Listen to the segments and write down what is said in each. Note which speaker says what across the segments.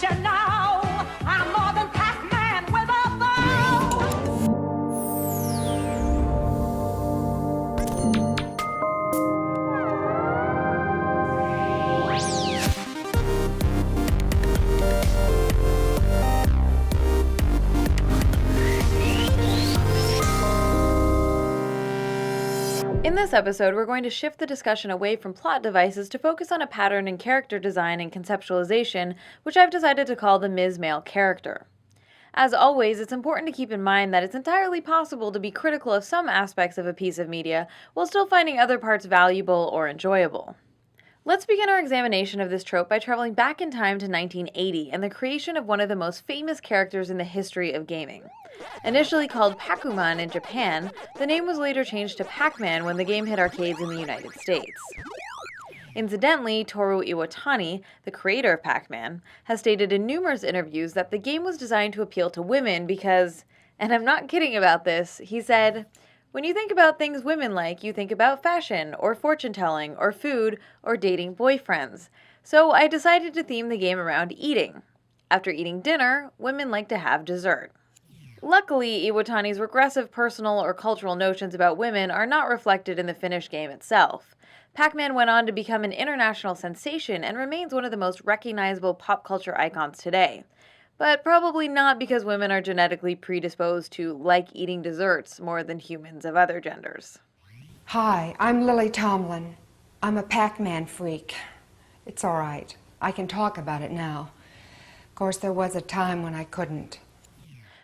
Speaker 1: don't you know? I'm more than Pac-Man with a
Speaker 2: In this episode, we're going to shift the discussion away from plot devices to focus on a pattern in character design and conceptualization, which I've decided to call the Ms. Male character. As always, it's important to keep in mind that it's entirely possible to be critical of some aspects of a piece of media while still finding other parts valuable or enjoyable. Let's begin our examination of this trope by traveling back in time to 1980 and the creation of one of the most famous characters in the history of gaming. Initially called Pac-Man in Japan, the name was later changed to Pac-Man when the game hit arcades in the United States. Incidentally, Toru Iwatani, the creator of Pac-Man, has stated in numerous interviews that the game was designed to appeal to women because, and I'm not kidding about this, he said, "When you think about things women like, you think about fashion, or fortune-telling, or food, or dating boyfriends. So I decided to theme the game around eating. After eating dinner, women like to have dessert." Luckily, Iwatani's regressive personal or cultural notions about women are not reflected in the finished game itself. Pac-Man went on to become an international sensation and remains one of the most recognizable pop culture icons today. But probably not because women are genetically predisposed to like eating desserts more than humans of other genders.
Speaker 3: Hi, I'm Lily Tomlin. I'm a Pac-Man freak. It's all right. I can talk about it now. Of course, there was a time when I couldn't.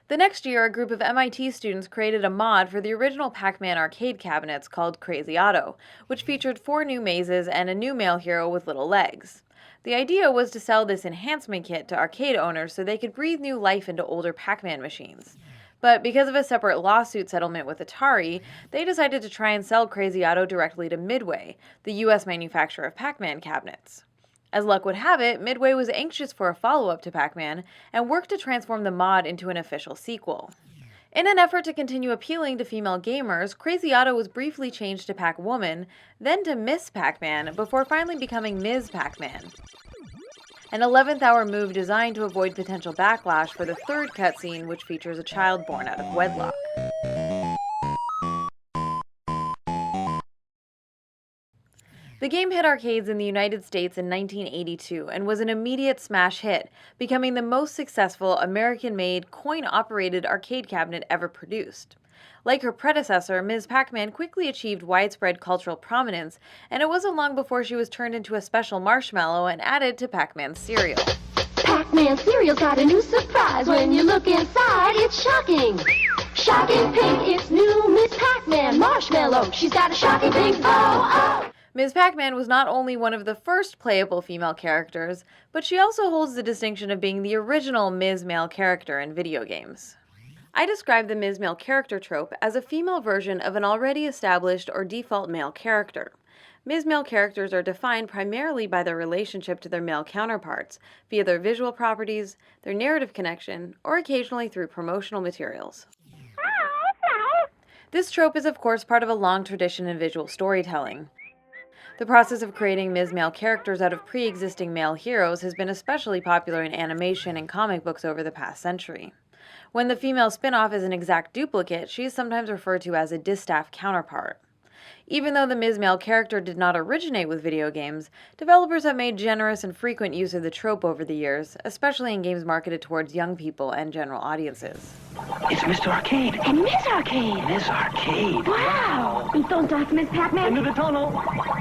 Speaker 2: The next year, a group of MIT students created a mod for the original Pac-Man arcade cabinets called Crazy Otto, which featured 4 new mazes and a new male hero with little legs. The idea was to sell this enhancement kit to arcade owners so they could breathe new life into older Pac-Man machines. But because of a separate lawsuit settlement with Atari, they decided to try and sell Crazy Otto directly to Midway, the US manufacturer of Pac-Man cabinets. As luck would have it, Midway was anxious for a follow-up to Pac-Man and worked to transform the mod into an official sequel. In an effort to continue appealing to female gamers, Crazy Otto was briefly changed to Pac-Woman, then to Miss Pac-Man, before finally becoming Ms. Pac-Man. An 11th hour move designed to avoid potential backlash for the third cutscene, which features a child born out of wedlock. The game hit arcades in the United States in 1982 and was an immediate smash hit, becoming the most successful American-made, coin-operated arcade cabinet ever produced. Like her predecessor, Ms. Pac-Man quickly achieved widespread cultural prominence, and it wasn't long before she was turned into a special marshmallow and added to Pac-Man's cereal.
Speaker 4: Pac-Man cereal's got a new surprise. When you look inside, it's shocking. Shocking pink, it's new Miss Pac-Man marshmallow. She's got a shocking pink bow.
Speaker 2: Ms. Pac-Man was not only one of the first playable female characters, but she also holds the distinction of being the original Ms. Male character in video games. I describe the Ms. Male character trope as a female version of an already established or default male character. Ms. Male characters are defined primarily by their relationship to their male counterparts, via their visual properties, their narrative connection, or occasionally through promotional materials. This trope is of course part of a long tradition in visual storytelling. The process of creating Ms. Male characters out of pre-existing male heroes has been especially popular in animation and comic books over the past century. When the female spin-off is an exact duplicate, she is sometimes referred to as a distaff counterpart. Even though the Ms. Male character did not originate with video games, developers have made generous and frequent use of the trope over the years, especially in games marketed towards young people and general audiences.
Speaker 5: It's Mr. Arcade.
Speaker 4: And Miss Arcade.
Speaker 5: Miss Arcade.
Speaker 4: Wow. Don't talk to Miss Pac-Man.
Speaker 5: Into the tunnel.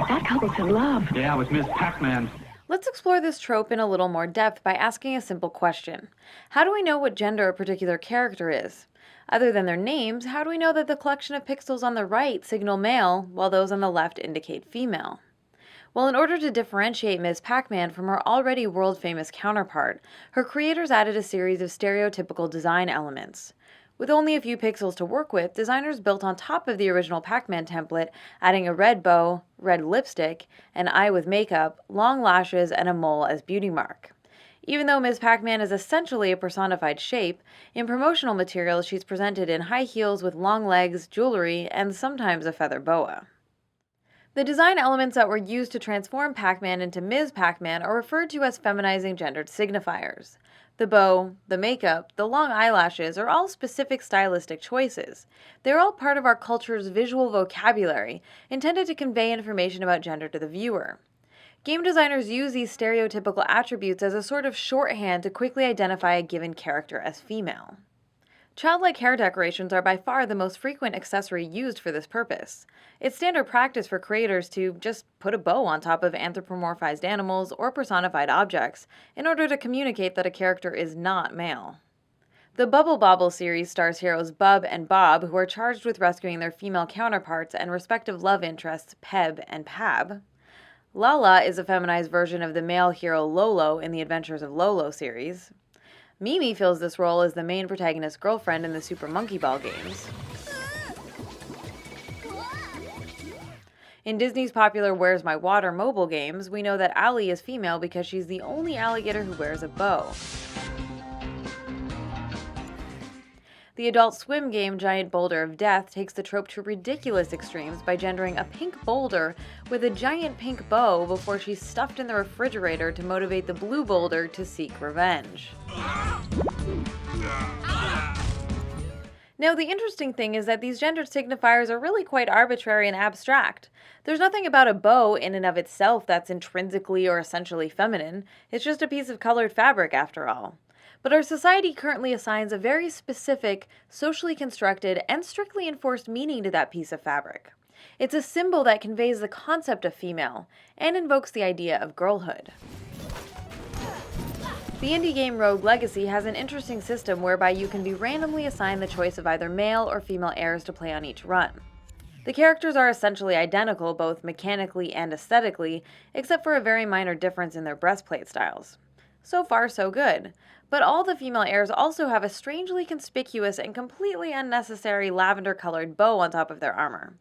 Speaker 4: That couple's in love.
Speaker 5: Yeah, with Miss Pac-Man.
Speaker 2: Let's explore this trope in a little more depth by asking a simple question. How do we know what gender a particular character is? Other than their names, how do we know that the collection of pixels on the right signal male, while those on the left indicate female? Well, in order to differentiate Ms. Pac-Man from her already world-famous counterpart, her creators added a series of stereotypical design elements. With only a few pixels to work with, designers built on top of the original Pac-Man template, adding a red bow, red lipstick, an eye with makeup, long lashes, and a mole as beauty mark. Even though Ms. Pac-Man is essentially a personified shape, in promotional materials she's presented in high heels with long legs, jewelry, and sometimes a feather boa. The design elements that were used to transform Pac-Man into Ms. Pac-Man are referred to as feminizing gendered signifiers. The bow, the makeup, the long eyelashes are all specific stylistic choices. They're all part of our culture's visual vocabulary, intended to convey information about gender to the viewer. Game designers use these stereotypical attributes as a sort of shorthand to quickly identify a given character as female. Childlike hair decorations are by far the most frequent accessory used for this purpose. It's standard practice for creators to just put a bow on top of anthropomorphized animals or personified objects in order to communicate that a character is not male. The Bobble series stars heroes Bub and Bob, who are charged with rescuing their female counterparts and respective love interests Peb and Pab. Lala is a feminized version of the male hero Lolo in the Adventures of Lolo series. Mimi fills this role as the main protagonist's girlfriend in the Super Monkey Ball games. In Disney's popular Where's My Water mobile games, we know that Allie is female because she's the only alligator who wears a bow. The Adult Swim game Giant Boulder of Death takes the trope to ridiculous extremes by gendering a pink boulder with a giant pink bow before she's stuffed in the refrigerator to motivate the blue boulder to seek revenge. Now, the interesting thing is that these gendered signifiers are really quite arbitrary and abstract. There's nothing about a bow in and of itself that's intrinsically or essentially feminine. It's just a piece of colored fabric, after all. But our society currently assigns a very specific, socially constructed, and strictly enforced meaning to that piece of fabric. It's a symbol that conveys the concept of female, and invokes the idea of girlhood. The indie game Rogue Legacy has an interesting system whereby you can be randomly assigned the choice of either male or female heirs to play on each run. The characters are essentially identical both mechanically and aesthetically, except for a very minor difference in their breastplate styles. So far, so good. But all the female heirs also have a strangely conspicuous and completely unnecessary lavender-colored bow on top of their armor.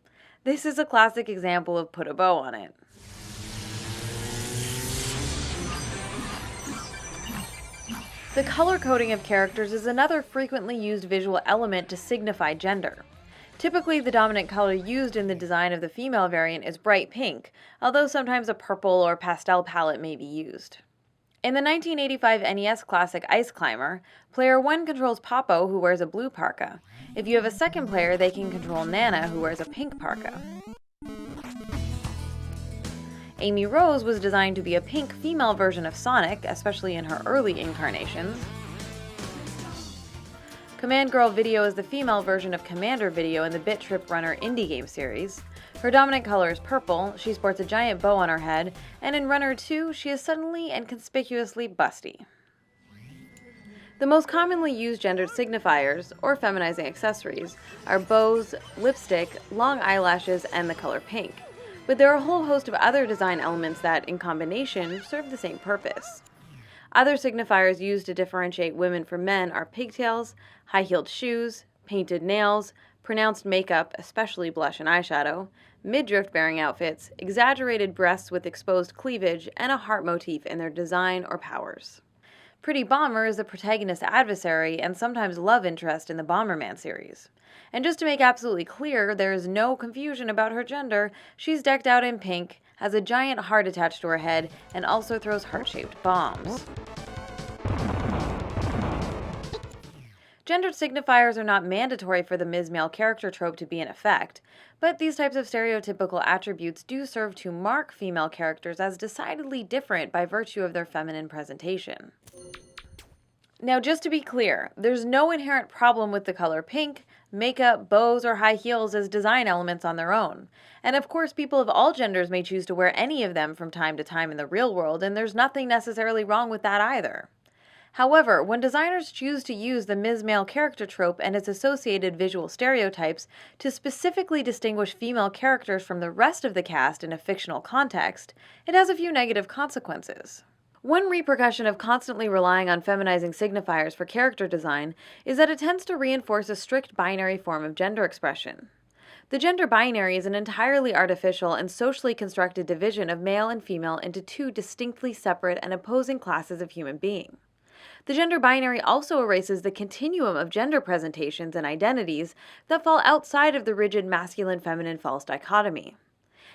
Speaker 2: This is a classic example of put a bow on it. The color coding of characters is another frequently used visual element to signify gender. Typically, the dominant color used in the design of the female variant is bright pink, although sometimes a purple or pastel palette may be used. In the 1985 NES classic Ice Climber, player 1 controls Popo, who wears a blue parka. If you have a second player, they can control Nana, who wears a pink parka. Amy Rose was designed to be a pink female version of Sonic, especially in her early incarnations. Command Girl Video is the female version of Commander Video in the Bit.Trip Runner indie game series. Her dominant color is purple, she sports a giant bow on her head, and in Runner 2, she is suddenly and conspicuously busty. The most commonly used gendered signifiers, or feminizing accessories, are bows, lipstick, long eyelashes, and the color pink. But there are a whole host of other design elements that, in combination, serve the same purpose. Other signifiers used to differentiate women from men are pigtails, high-heeled shoes, painted nails, pronounced makeup, especially blush and eyeshadow, midriff-bearing outfits, exaggerated breasts with exposed cleavage, and a heart motif in their design or powers. Pretty Bomber is the protagonist's adversary and sometimes love interest in the Bomberman series. And just to make absolutely clear, there is no confusion about her gender, she's decked out in pink, has a giant heart attached to her head, and also throws heart-shaped bombs. Gendered signifiers are not mandatory for the Ms. Male character trope to be in effect, but these types of stereotypical attributes do serve to mark female characters as decidedly different by virtue of their feminine presentation. Now, just to be clear, there's no inherent problem with the color pink, makeup, bows, or high heels as design elements on their own. And of course, people of all genders may choose to wear any of them from time to time in the real world, and there's nothing necessarily wrong with that either. However, when designers choose to use the Ms. Male character trope and its associated visual stereotypes to specifically distinguish female characters from the rest of the cast in a fictional context, it has a few negative consequences. One repercussion of constantly relying on feminizing signifiers for character design is that it tends to reinforce a strict binary form of gender expression. The gender binary is an entirely artificial and socially constructed division of male and female into two distinctly separate and opposing classes of human being. The gender binary also erases the continuum of gender presentations and identities that fall outside of the rigid masculine-feminine false dichotomy.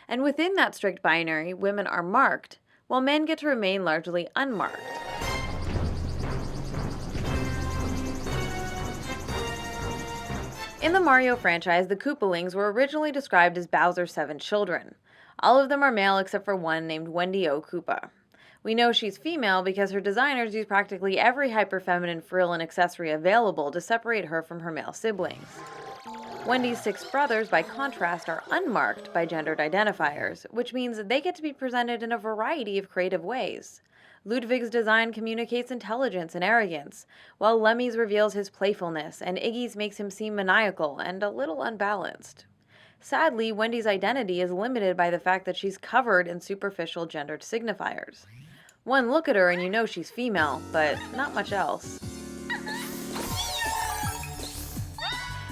Speaker 2: And within that strict binary, women are marked, while men get to remain largely unmarked. In the Mario franchise, the Koopalings were originally described as Bowser's 7 children. All of them are male except for one named Wendy O. Koopa. We know she's female because her designers use practically every hyper-feminine frill and accessory available to separate her from her male siblings. Wendy's 6 brothers, by contrast, are unmarked by gendered identifiers, which means they get to be presented in a variety of creative ways. Ludwig's design communicates intelligence and arrogance, while Lemmy's reveals his playfulness, and Iggy's makes him seem maniacal and a little unbalanced. Sadly, Wendy's identity is limited by the fact that she's covered in superficial gendered signifiers. One look at her and you know she's female, but not much else.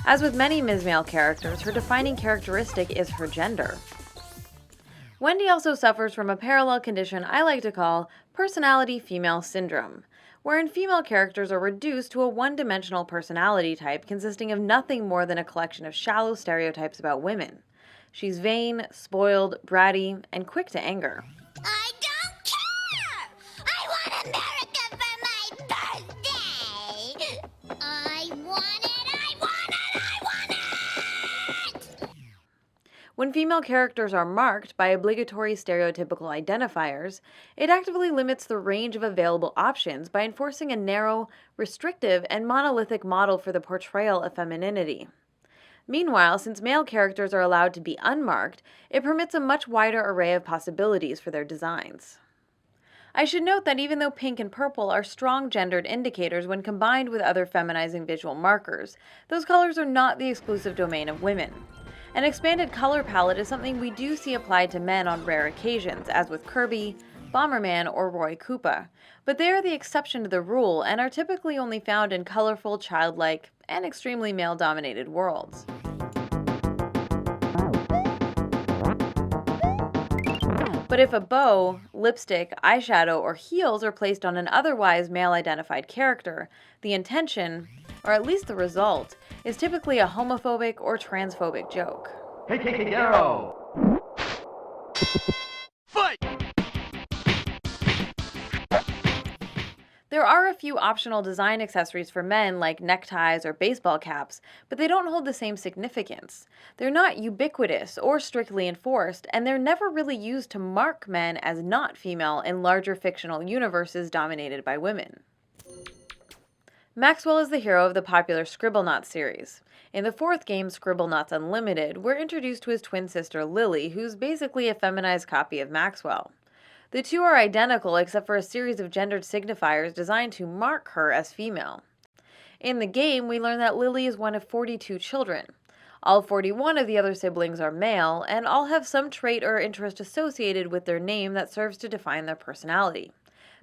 Speaker 2: As with many Ms. Male characters, her defining characteristic is her gender. Wendy also suffers from a parallel condition I like to call personality female syndrome, wherein female characters are reduced to a one-dimensional personality type consisting of nothing more than a collection of shallow stereotypes about women. She's vain, spoiled, bratty, and quick to anger.
Speaker 6: I don't care! I want America for my birthday! I want it!
Speaker 2: When female characters are marked by obligatory stereotypical identifiers, it actively limits the range of available options by enforcing a narrow, restrictive, and monolithic model for the portrayal of femininity. Meanwhile, since male characters are allowed to be unmarked, it permits a much wider array of possibilities for their designs. I should note that even though pink and purple are strong gendered indicators when combined with other feminizing visual markers, those colors are not the exclusive domain of women. An expanded color palette is something we do see applied to men on rare occasions, as with Kirby, Bomberman, or Roy Koopa, but they are the exception to the rule and are typically only found in colorful, childlike, and extremely male-dominated worlds. But if a bow, lipstick, eyeshadow, or heels are placed on an otherwise male-identified character, the intention, or at least the result, is typically a homophobic or transphobic joke.
Speaker 5: Hey, Darrow! Fight!
Speaker 2: There are a few optional design accessories for men like neckties or baseball caps, but they don't hold the same significance. They're not ubiquitous or strictly enforced, and they're never really used to mark men as not female in larger fictional universes dominated by women. Maxwell is the hero of the popular Scribblenauts series. In the 4th game, Scribblenauts Unlimited, we're introduced to his twin sister Lily, who's basically a feminized copy of Maxwell. The two are identical except for a series of gendered signifiers designed to mark her as female. In the game, we learn that Lily is one of 42 children. All 41 of the other siblings are male, and all have some trait or interest associated with their name that serves to define their personality.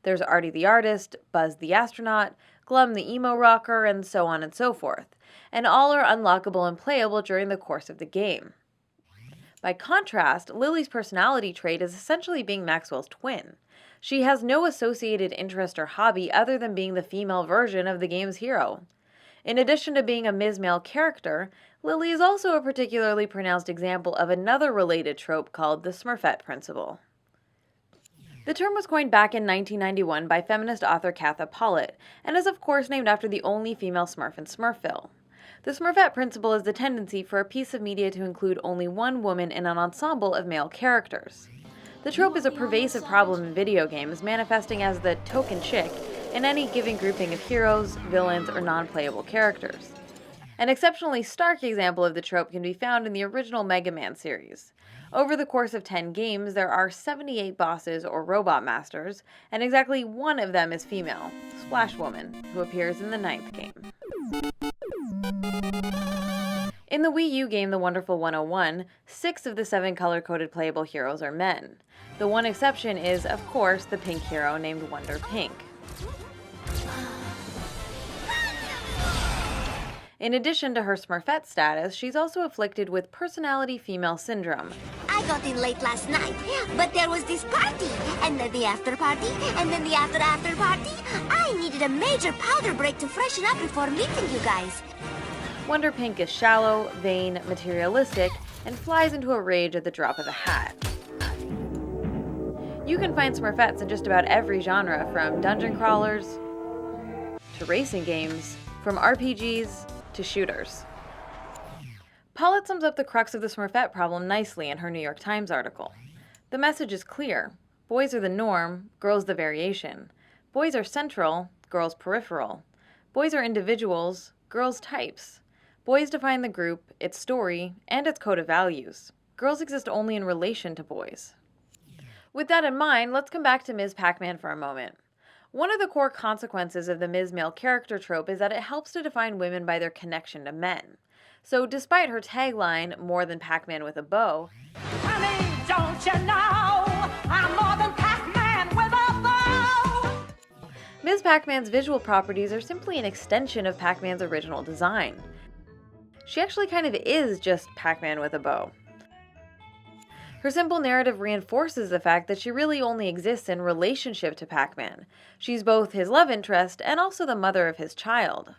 Speaker 2: There's Artie the artist, Buzz the astronaut, Glum the emo rocker, and so on and so forth, and all are unlockable and playable during the course of the game. By contrast, Lily's personality trait is essentially being Maxwell's twin. She has no associated interest or hobby other than being the female version of the game's hero. In addition to being a Ms. Male character, Lily is also a particularly pronounced example of another related trope called the Smurfette Principle. The term was coined back in 1991 by feminist author Katha Pollitt, and is of course named after the only female Smurf in Smurfville. The Smurfette Principle is the tendency for a piece of media to include only one woman in an ensemble of male characters. The trope is a pervasive problem in video games, manifesting as the token chick in any given grouping of heroes, villains, or non-playable characters. An exceptionally stark example of the trope can be found in the original Mega Man series. Over the course of 10 games, there are 78 bosses or robot masters, and exactly one of them is female, Splash Woman, who appears in the 9th game. In the Wii U game The Wonderful 101, 6 of the 7 color-coded playable heroes are men. The one exception is, of course, the pink hero named Wonder Pink. In addition to her Smurfette status, she's also afflicted with personality female syndrome.
Speaker 6: I got in late last night, but there was this party, and then the after party, and then the after party. I needed a major powder break to freshen up before meeting you guys.
Speaker 2: Wonder Pink is shallow, vain, materialistic, and flies into a rage at the drop of a hat. You can find Smurfettes in just about every genre, from dungeon crawlers to racing games, from RPGs to shooters. Paulette sums up the crux of the Smurfette problem nicely in her New York Times article. The message is clear. Boys are the norm, girls the variation. Boys are central, girls peripheral. Boys are individuals, girls types. Boys define the group, its story, and its code of values. Girls exist only in relation to boys. With that in mind, let's come back to Ms. Pac-Man for a moment. One of the core consequences of the Ms. Male character trope is that it helps to define women by their connection to men. So despite her tagline, more than Pac-Man with a bow,
Speaker 1: Honey, don't you know I'm more than Pac-Man with a bow?
Speaker 2: Ms. Pac-Man's visual properties are simply an extension of Pac-Man's original design. She actually kind of is just Pac-Man with a bow. Her simple narrative reinforces the fact that she really only exists in relationship to Pac-Man. She's both his love interest and also the mother of his child.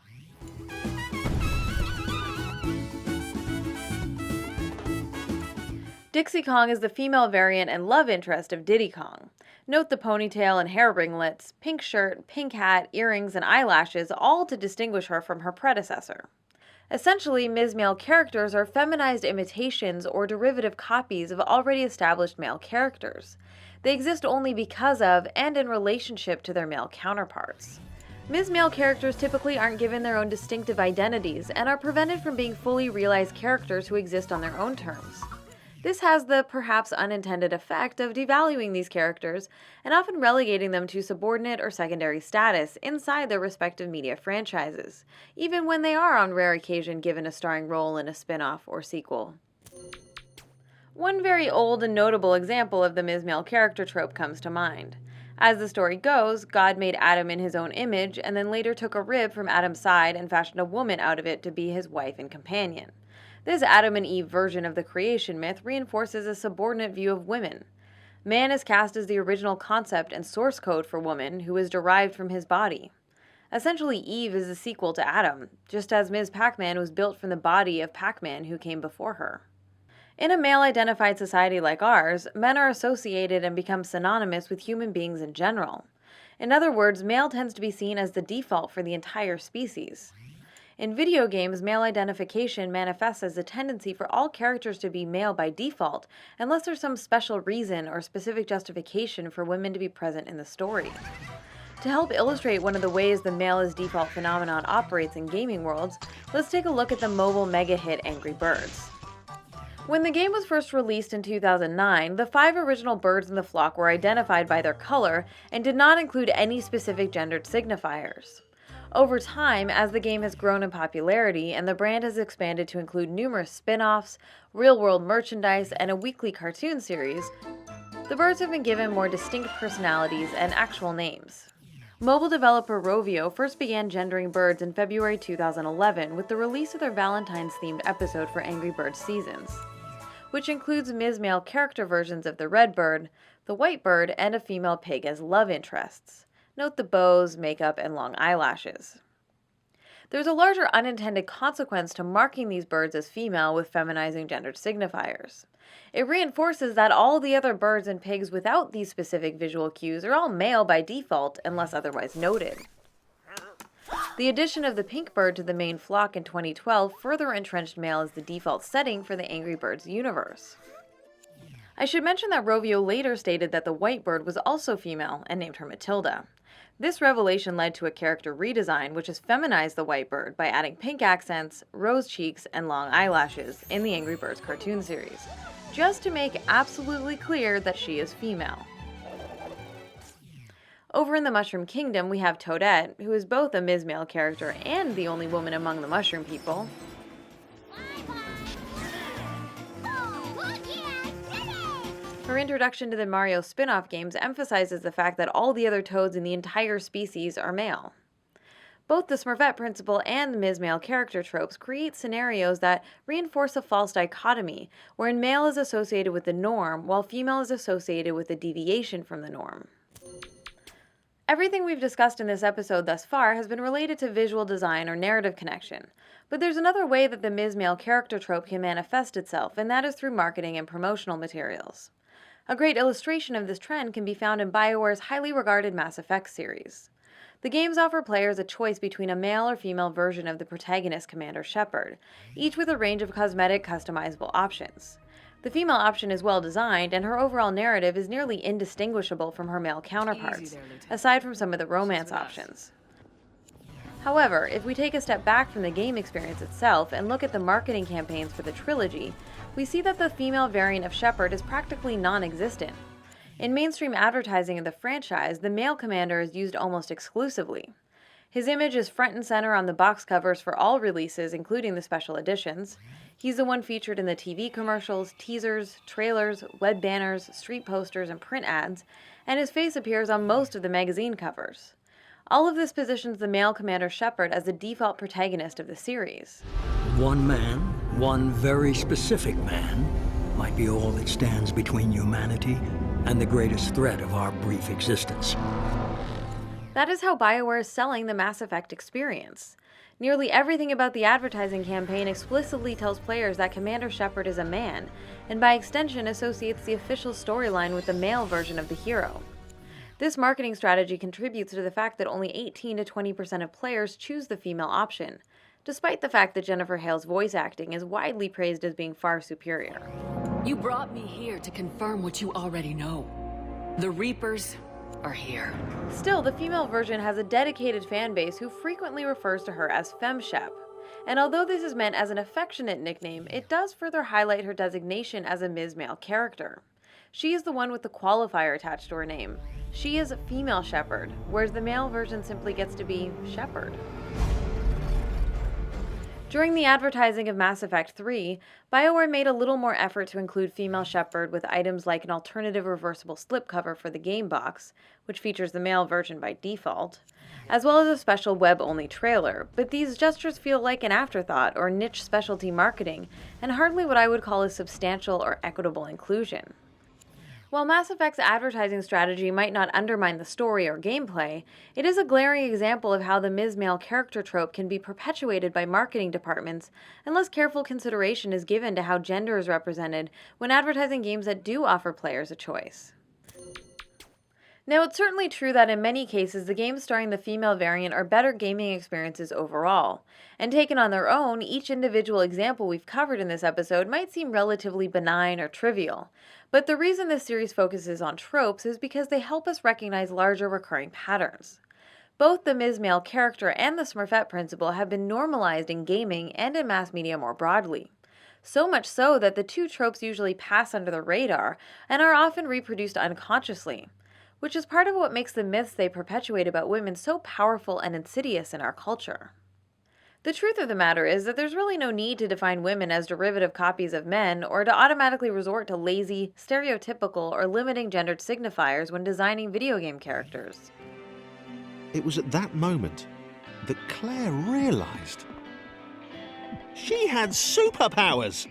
Speaker 2: Dixie Kong is the female variant and love interest of Diddy Kong. Note the ponytail and hair ringlets, pink shirt, pink hat, earrings, and eyelashes, all to distinguish her from her predecessor. Essentially, Ms. Male characters are feminized imitations or derivative copies of already established male characters. They exist only because of and in relationship to their male counterparts. Ms. Male characters typically aren't given their own distinctive identities and are prevented from being fully realized characters who exist on their own terms. This has the perhaps unintended effect of devaluing these characters and often relegating them to subordinate or secondary status inside their respective media franchises, even when they are on rare occasion given a starring role in a spin-off or sequel. One very old and notable example of the Ms. Male character trope comes to mind. As the story goes, God made Adam in his own image and then later took a rib from Adam's side and fashioned a woman out of it to be his wife and companion. This Adam and Eve version of the creation myth reinforces a subordinate view of women. Man is cast as the original concept and source code for woman, who is derived from his body. Essentially, Eve is a sequel to Adam, just as Ms. Pac-Man was built from the body of Pac-Man who came before her. In a male-identified society like ours, men are associated and become synonymous with human beings in general. In other words, male tends to be seen as the default for the entire species. In video games, male identification manifests as a tendency for all characters to be male by default, unless there's some special reason or specific justification for women to be present in the story. To help illustrate one of the ways the male as default phenomenon operates in gaming worlds, let's take a look at the mobile mega hit Angry Birds. When the game was first released in 2009, the 5 original birds in the flock were identified by their color and did not include any specific gendered signifiers. Over time, as the game has grown in popularity and the brand has expanded to include numerous spin-offs, real-world merchandise, and a weekly cartoon series, the birds have been given more distinct personalities and actual names. Mobile developer Rovio first began gendering birds in February 2011 with the release of their Valentine's-themed episode for Angry Birds Seasons, which includes Ms. Male character versions of the red bird, the white bird, and a female pig as love interests. Note the bows, makeup, and long eyelashes. There's a larger unintended consequence to marking these birds as female with feminizing gendered signifiers. It reinforces that all the other birds and pigs without these specific visual cues are all male by default unless otherwise noted. The addition of the pink bird to the main flock in 2012 further entrenched male as the default setting for the Angry Birds universe. I should mention that Rovio later stated that the white bird was also female and named her Matilda. This revelation led to a character redesign which has feminized the white bird by adding pink accents, rose cheeks, and long eyelashes in the Angry Birds cartoon series, just to make absolutely clear that she is female. Over in the Mushroom Kingdom, we have Toadette, who is both a Ms. Male character and the only woman among the mushroom people. Her introduction to the Mario spin-off games emphasizes the fact that all the other Toads in the entire species are male. Both the Smurfette Principle and the Ms. Male character tropes create scenarios that reinforce a false dichotomy, wherein male is associated with the norm, while female is associated with a deviation from the norm. Everything we've discussed in this episode thus far has been related to visual design or narrative connection, but there's another way that the Ms. Male character trope can manifest itself, and that is through marketing and promotional materials. A great illustration of this trend can be found in BioWare's highly regarded Mass Effect series. The games offer players a choice between a male or female version of the protagonist, Commander Sheppard, each with a range of cosmetic customizable options. The female option is well designed, and her overall narrative is nearly indistinguishable from her male counterparts, aside from some of the romance options. However, if we take a step back from the game experience itself and look at the marketing campaigns for the trilogy, we see that the female variant of Sheppard is practically non-existent. In mainstream advertising of the franchise, the male commander is used almost exclusively. His image is front and center on the box covers for all releases, including the special editions. He's the one featured in the TV commercials, teasers, trailers, web banners, street posters, and print ads, and his face appears on most of the magazine covers. All of this positions the male Commander Sheppard as the default protagonist of the series.
Speaker 7: One man, one very specific man, might be all that stands between humanity and the greatest threat of our brief existence.
Speaker 2: That is how BioWare is selling the Mass Effect experience. Nearly everything about the advertising campaign explicitly tells players that Commander Sheppard is a man, and by extension associates the official storyline with the male version of the hero. This marketing strategy contributes to the fact that only 18 to 20% of players choose the female option, despite the fact that Jennifer Hale's voice acting is widely praised as being far superior.
Speaker 8: You brought me here to confirm what you already know. The Reapers are here.
Speaker 2: Still, the female version has a dedicated fan base who frequently refers to her as FemShep. And although this is meant as an affectionate nickname, it does further highlight her designation as a Ms. Male character. She is the one with the qualifier attached to her name. She is female Sheppard, whereas the male version simply gets to be Sheppard. During the advertising of Mass Effect 3, BioWare made a little more effort to include female Sheppard with items like an alternative reversible slipcover for the game box, which features the male version by default, as well as a special web-only trailer, but these gestures feel like an afterthought or niche specialty marketing, and hardly what I would call a substantial or equitable inclusion. While Mass Effect's advertising strategy might not undermine the story or gameplay, it is a glaring example of how the Ms. Male character trope can be perpetuated by marketing departments unless careful consideration is given to how gender is represented when advertising games that do offer players a choice. Now, it's certainly true that in many cases the games starring the female variant are better gaming experiences overall, and taken on their own, each individual example we've covered in this episode might seem relatively benign or trivial. But the reason this series focuses on tropes is because they help us recognize larger recurring patterns. Both the Ms. Male character and the Smurfette Principle have been normalized in gaming and in mass media more broadly. So much so that the two tropes usually pass under the radar and are often reproduced unconsciously, which is part of what makes the myths they perpetuate about women so powerful and insidious in our culture. The truth of the matter is that there's really no need to define women as derivative copies of men or to automatically resort to lazy, stereotypical, or limiting gendered signifiers when designing video game characters.
Speaker 9: It was at that moment that Claire realized she had superpowers.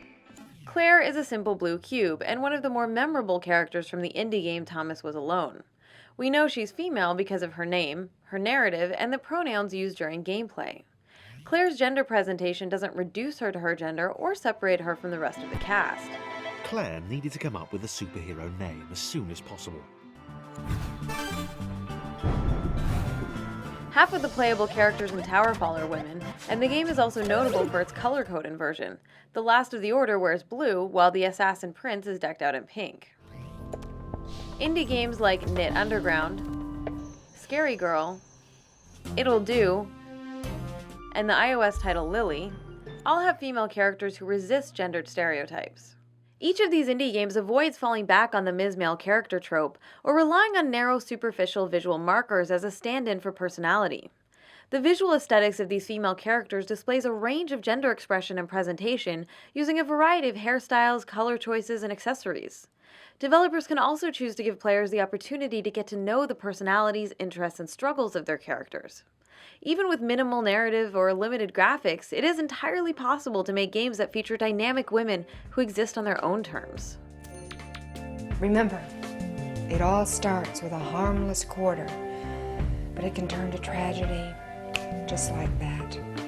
Speaker 2: Claire is a simple blue cube and one of the more memorable characters from the indie game Thomas Was Alone. We know she's female because of her name, her narrative, and the pronouns used during gameplay. Claire's gender presentation doesn't reduce her to her gender or separate her from the rest of the cast.
Speaker 9: Claire needed to come up with a superhero name as soon as possible.
Speaker 2: Half of the playable characters in Towerfall are women, and the game is also notable for its color code inversion. The Last of the Order wears blue, while the Assassin Prince is decked out in pink. Indie games like Knit Underground, Scary Girl, It'll Do, and the iOS title Lily, all have female characters who resist gendered stereotypes. Each of these indie games avoids falling back on the Ms. Male character trope or relying on narrow, superficial visual markers as a stand-in for personality. The visual aesthetics of these female characters displays a range of gender expression and presentation using a variety of hairstyles, color choices, and accessories. Developers can also choose to give players the opportunity to get to know the personalities, interests, and struggles of their characters. Even with minimal narrative or limited graphics, it is entirely possible to make games that feature dynamic women who exist on their own terms.
Speaker 3: Remember, it all starts with a harmless quarter. but it can turn to tragedy just like that.